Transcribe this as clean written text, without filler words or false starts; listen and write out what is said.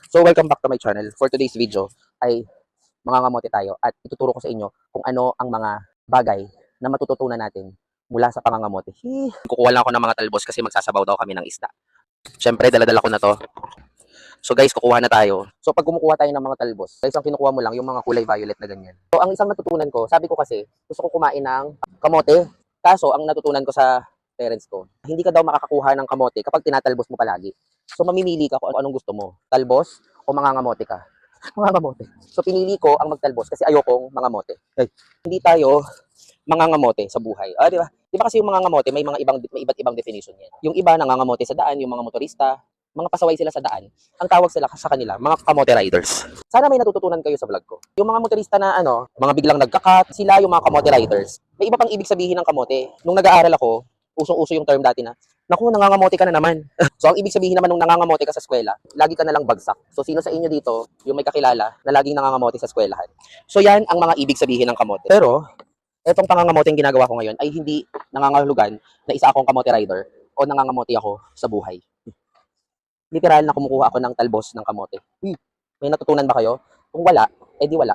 So welcome back to my channel. For today's video ay mangangamote tayo at ituturo ko sa inyo kung ano ang mga bagay na matututunan natin mula sa pangangamote. Kukuha lang ako ng mga talbos kasi magsasabaw daw kami ng isda. Siyempre, daladala ko na to. So guys, kukuha na tayo. So pag kumukuha tayo ng mga talbos, guys, ang kinukuha mo lang yung mga kulay violet na ganyan. So ang isang natutunan ko, sabi ko kasi, gusto ko kumain ng kamote. Kaso, ang natutunan ko sa parents ko, hindi ka daw makakakuha ng kamote kapag tinatalbos mo palagi. So mamimili ka kung anong gusto mo, talbos o mangangamote ka. Mangangamote. So pinili ko ang magtalbos kasi ayokong mangamote. Ay, hindi tayo mangangamote sa buhay. Ah, di ba? Di ba kasi yung mangangamote may iba't ibang definition yan. Yung iba nangangamote sa daan, yung mga motorista, mga pasaway sila sa daan. Ang tawag sila sa kanila, mga kamote riders. Sana may natututunan kayo sa vlog ko. Yung mga motorista na mga biglang nagkakat, sila yung mga kamote riders. May iba pang ibig sabihin ng kamote. Nung nag-aaral ako, usong-uso yung term dati na, naku, nangangamote ka na naman. So, ang ibig sabihin naman nung nangangamote ka sa eskwela, lagi ka na lang bagsak. So, sino sa inyo dito, yung may kakilala na laging nangangamote sa eskwelahan? So, yan ang mga ibig sabihin ng kamote. Pero, etong pangangamote yung ginagawa ko ngayon ay hindi nangangahulugan na isa akong kamote rider o nangangamote ako sa buhay. Literal na kumukuha ako ng talbos ng kamote. May natutunan ba kayo? Kung wala, edi wala.